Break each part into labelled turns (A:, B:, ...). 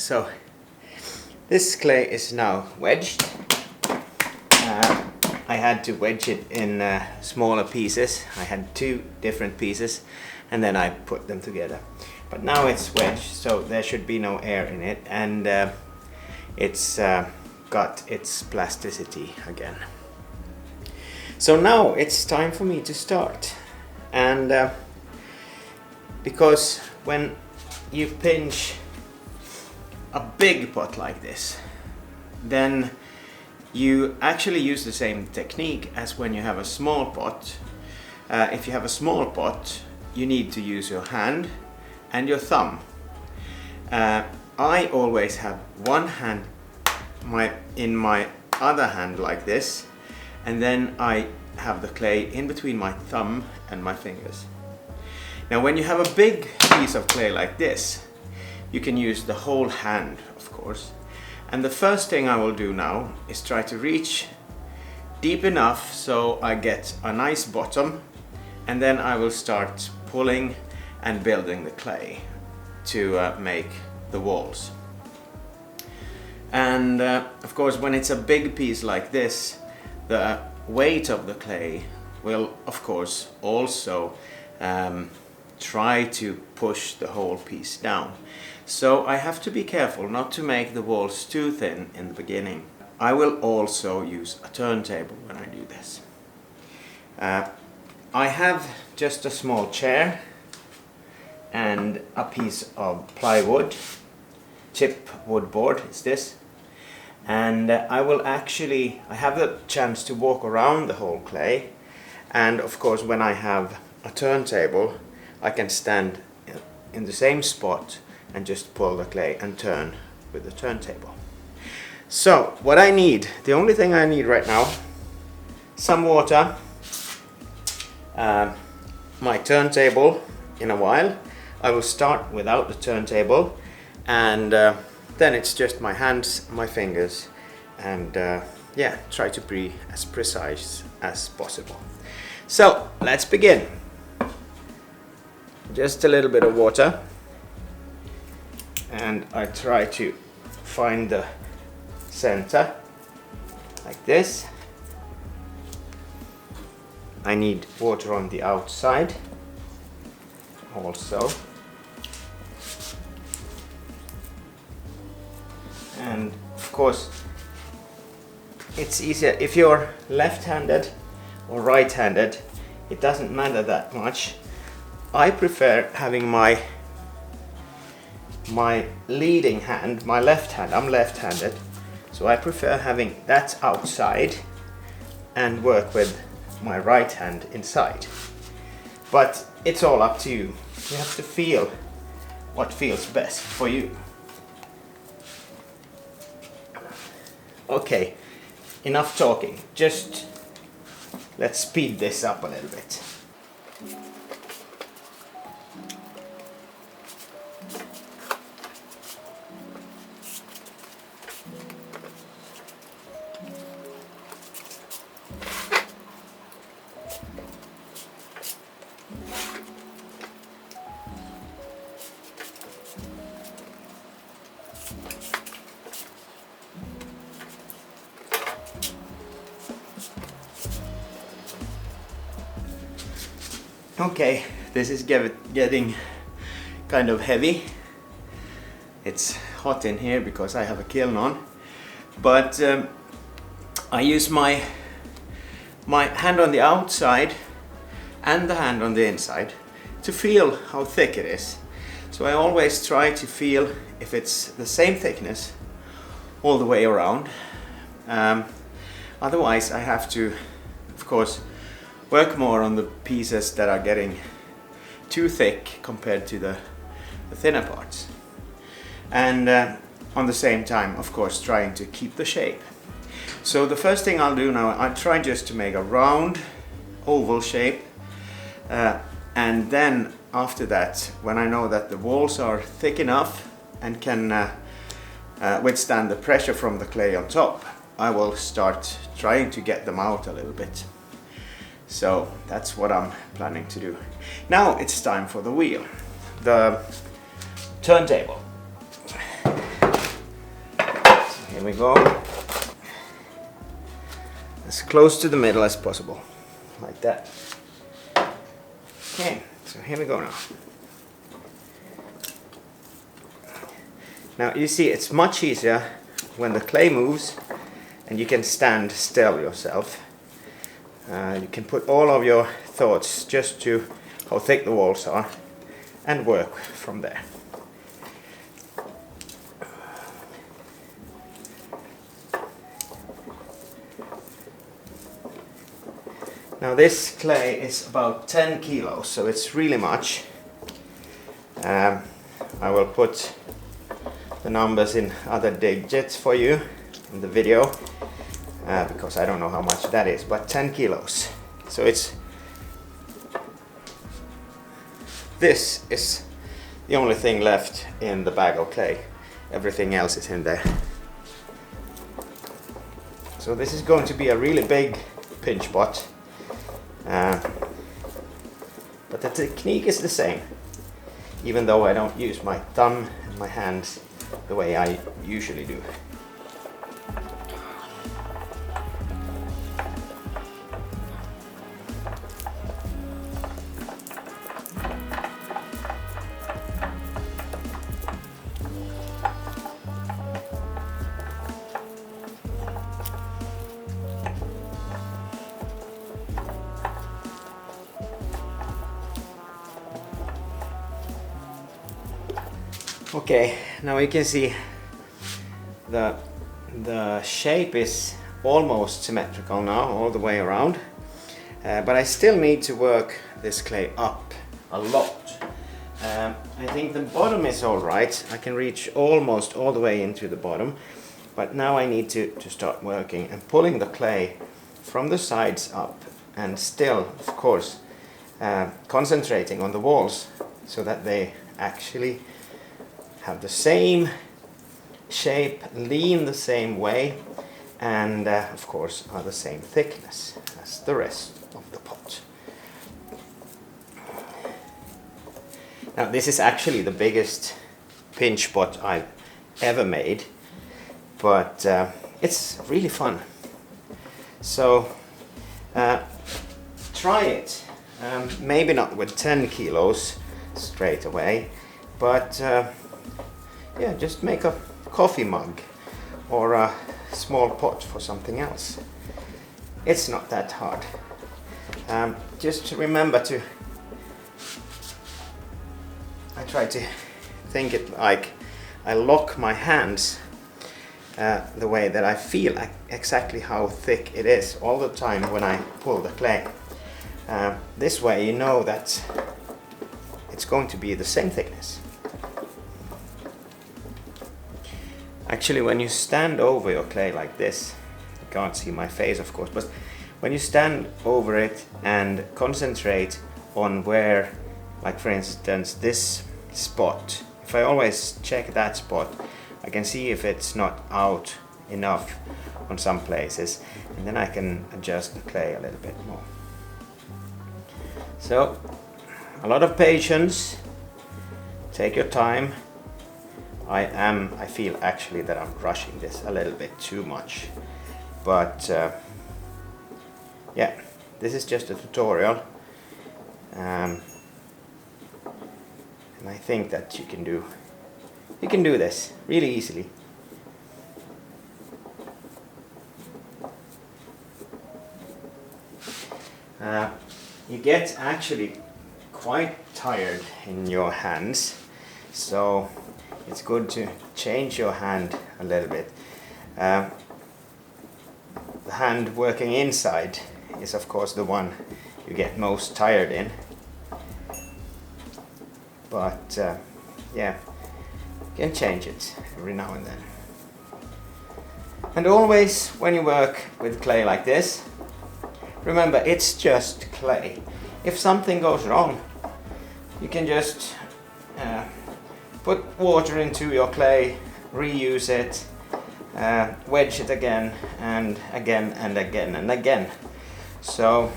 A: So this clay is now wedged. I had to wedge it in smaller pieces. I had 2 different pieces and then I put them together. But now it's wedged, so there should be no air in it, and it's got its plasticity again. So now it's time for me to start. And because when you pinch a big pot like this, then you actually use the same technique as when you have a small pot. If you have a small pot, you need to use your hand and your thumb. I always have one hand in my other hand like this, and then I have the clay in between my thumb and my fingers. Now when you have a big piece of clay like this, you can use the whole hand, of course. And the first thing I will do now is try to reach deep enough so I get a nice bottom, and then I will start pulling and building the clay to make the walls. And of course, when it's a big piece like this, the weight of the clay will of course also try to push the whole piece down. So I have to be careful not to make the walls too thin in the beginning. I will also use a turntable when I do this. I have just a small chair and a piece of plywood, chipwood board is this, and I have the chance to walk around the whole clay, and of course when I have a turntable I can stand in the same spot and just pull the clay and turn with the turntable. So what I need, the only thing I need right now, some water, my turntable. In a while I will start without the turntable, and then it's just my hands, my fingers, and yeah, try to be as precise as possible. So let's begin. Just a little bit of water, and I try to find the center like this. I need water on the outside also, and of course it's easier if you're left-handed or right-handed, it doesn't matter that much. I prefer having my leading hand, my left hand, I'm left-handed, so I prefer having that outside and work with my right hand inside. But it's all up to you. You have to feel what feels best for you. Okay, enough talking. Just let's speed this up a little bit. Okay, this is getting kind of heavy. It's hot in here because I have a kiln on, but I use my hand on the outside and the hand on the inside to feel how thick it is. So I always try to feel if it's the same thickness all the way around. Otherwise I have to, of course, work more on the pieces that are getting too thick compared to the thinner parts. And on the same time, of course, trying to keep the shape. So the first thing I'll do now, I try just to make a round oval shape, and then after that, when I know that the walls are thick enough and can withstand the pressure from the clay on top, I will start trying to get them out a little bit. So that's what I'm planning to do. Now it's time for the wheel, the turntable. we go. As close to the middle as possible, like that. Okay, so here we go now. Now you see it's much easier when the clay moves and you can stand still yourself. You can put all of your thoughts just to how thick the walls are and work from there. Now this clay is about 10 kilos, so it's really much. I will put the numbers in other digits for you in the video because I don't know how much that is, but 10 kilos. So this is the only thing left in the bag of clay. Everything else is in there. So this is going to be a really big pinch pot. But the technique is the same, even though I don't use my thumb and my hands the way I usually do. Okay, now you can see the shape is almost symmetrical now all the way around, but I still need to work this clay up a lot. I think the bottom is all right. I can reach almost all the way into the bottom, but now I need to start working and pulling the clay from the sides up, and still, of course, concentrating on the walls so that they actually have the same shape, lean the same way, and of course are the same thickness as the rest of the pot. Now this is actually the biggest pinch pot I've ever made, but it's really fun. So try it. Maybe not with 10 kilos straight away, but yeah, just make a coffee mug or a small pot for something else. It's not that hard. Just remember to, I try to think it like I lock my hands the way that I feel exactly how thick it is all the time when I pull the clay. This way you know that it's going to be the same thickness. Actually, when you stand over your clay like this, you can't see my face of course, but when you stand over it and concentrate on where, like for instance this spot, if I always check that spot, I can see if it's not out enough on some places, and then I can adjust the clay a little bit more. So, a lot of patience, take your time. I feel actually that I'm rushing this a little bit too much, but yeah, this is just a tutorial, and I think that you can do this really easily. You get actually quite tired in your hands, so it's good to change your hand a little bit. The hand working inside is of course the one you get most tired in, but yeah, you can change it every now and then. And always when you work with clay like this, remember it's just clay. If something goes wrong, you can just put water into your clay, reuse it, wedge it again and again and again and again. So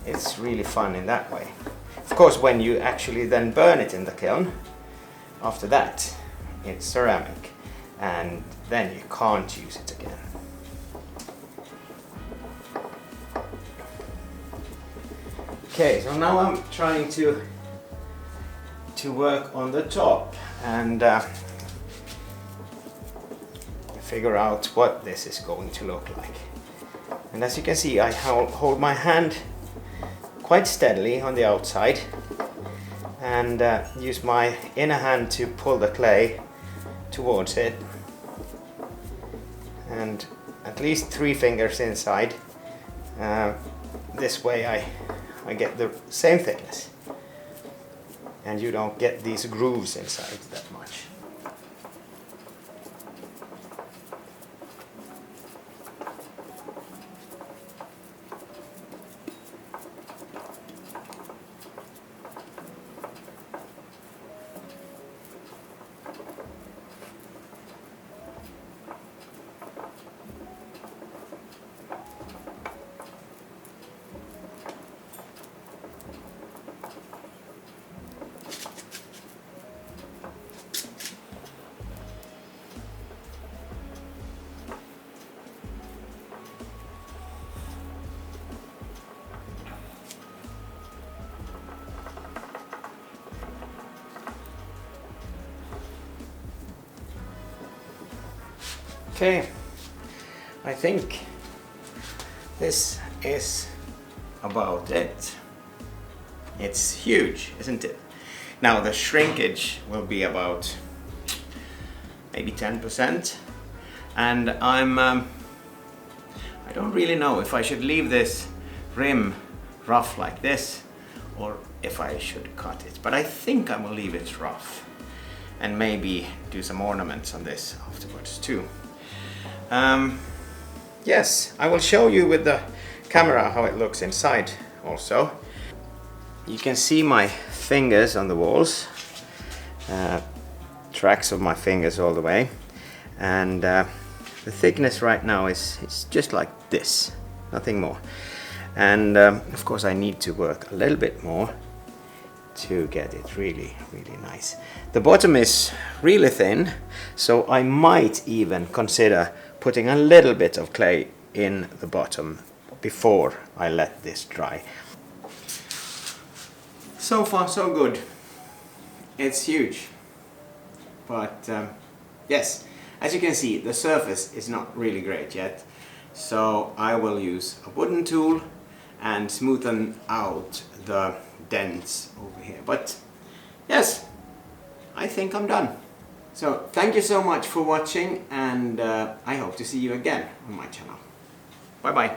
A: it's really fun in that way. Of course, when you actually then burn it in the kiln, after that it's ceramic. and then you can't use it again. Okay, so now I'm trying to work on the top and figure out what this is going to look like. And as you can see, I hold my hand quite steadily on the outside and use my inner hand to pull the clay towards it, and at least 3 fingers inside. This way I get the same thickness and you don't get these grooves inside that much. Okay, I think this is about it. It's huge, isn't it? Now the shrinkage will be about maybe 10%, and I don't really know if I should leave this rim rough like this or if I should cut it, but I think I will leave it rough and maybe do some ornaments on this afterwards too. Yes, I will show you with the camera how it looks inside also. You can see my fingers on the walls, tracks of my fingers all the way, and the thickness right now is just like this, nothing more. And of course I need to work a little bit more to get it really nice. The bottom is really thin, so I might even consider putting a little bit of clay in the bottom before I let this dry. So far so good. It's huge, but yes, as you can see, the surface is not really great yet, so I will use a wooden tool and smoothen out the dents over here. But yes, I think I'm done. So thank you so much for watching, and I hope to see you again on my channel. Bye bye.